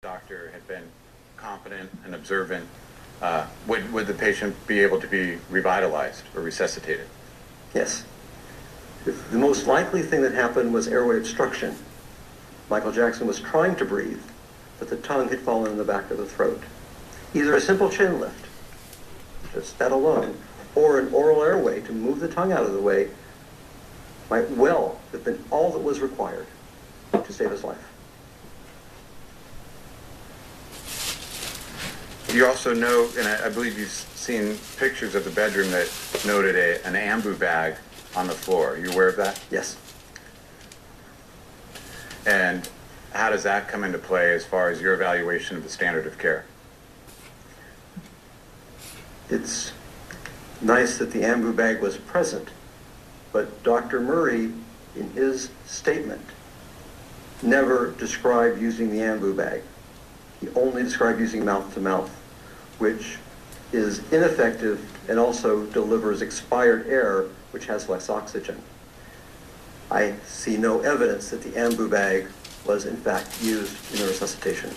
doctor had been competent and observant, would the patient be able to be revitalized or resuscitated? Yes. The most likely thing that happened was airway obstruction. Michael Jackson was trying to breathe, but the tongue had fallen in the back of the throat. Either a simple chin lift, just that alone, or an oral airway to move the tongue out of the way might well have been all that was required to save his life. You also know, and I believe you've seen pictures of the bedroom that noted an ambu bag on the floor. Are you aware of that? Yes. And how does that come into play as far as your evaluation of the standard of care? It's nice that the ambu bag was present, but Dr. Murray, in his statement, never described using the ambu bag. He only described using mouth-to-mouth, which is ineffective and also delivers expired air, which has less oxygen. I see no evidence that the ambu bag was in fact used in the resuscitation.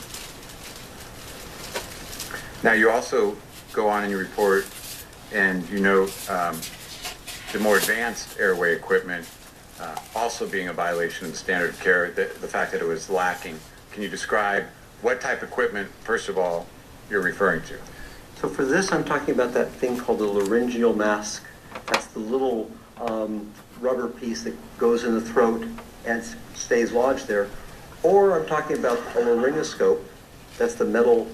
Now you also go on in your report and you note the more advanced airway equipment also being a violation of the standard of care, the fact that it was lacking. Can you describe what type of equipment, first of all, you're referring to? So for this, I'm talking about that thing called the laryngeal mask. That's the little rubber piece that goes in the throat and stays lodged there. Or I'm talking about a laryngoscope. That's the metal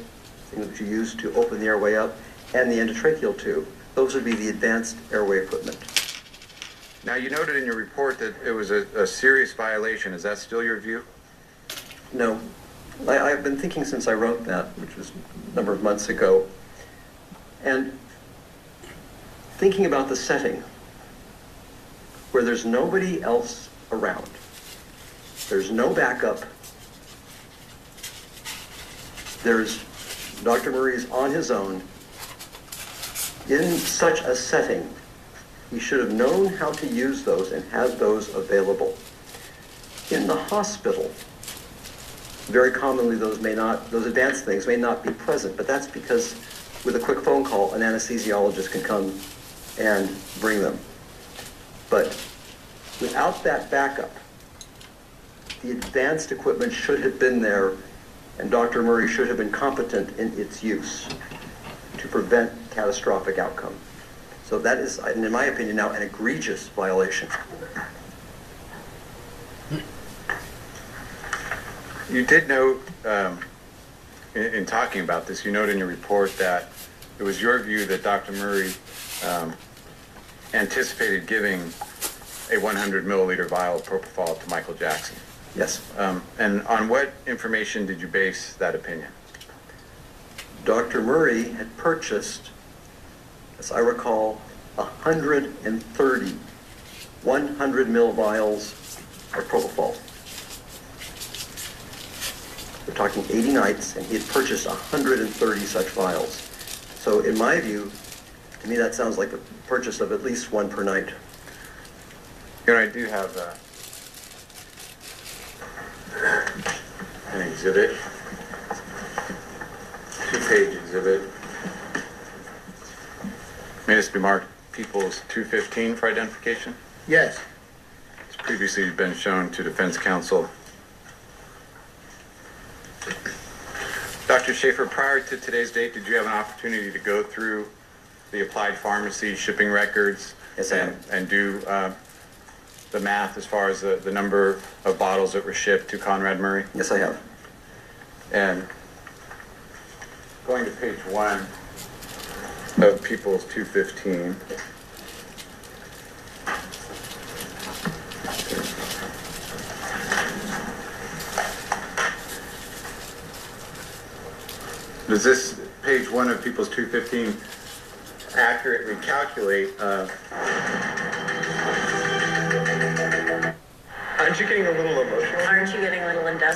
thing that you use to open the airway up, and the endotracheal tube. Those would be the advanced airway equipment. Now, you noted in your report that it was a serious violation. Is that still your view? No. I've been thinking since I wrote that, which was a number of months ago, and thinking about the setting where there's nobody else around. There's no backup. There's Dr. Murray's on his own. In such a setting, he should have known how to use those and have those available. In the hospital, very commonly those advanced things may not be present, but that's because with a quick phone call, an anesthesiologist can come and bring them. But without that backup, the advanced equipment should have been there, and Dr. Murray should have been competent in its use to prevent catastrophic outcome. So that is, in my opinion, now an egregious violation. You did note, in talking about this, you note in your report that it was your view that Dr. Murray anticipated giving a 100 milliliter vial of propofol to Michael Jackson. Yes. And on what information did you base that opinion? Dr. Murray had purchased, as I recall, 130 100 mil vials of propofol. We're talking 80 nights, and he had purchased 130 such vials. So in my view, to me that sounds like the purchase of at least one per night. Here I do have an exhibit, 2-page exhibit. May this be marked People's 215 for identification? Yes. It's previously been shown to defense counsel. Dr. Shafer, prior to today's date, did you have an opportunity to go through the applied pharmacy shipping records? Yes, I have. And do the math as far as the number of bottles that were shipped to Conrad Murray? Yes, I have. And going to page 1 of People's 215. Does this page 1 of People's 215 accurately calculate? Aren't you getting a little emotional? Aren't you getting a little industrial?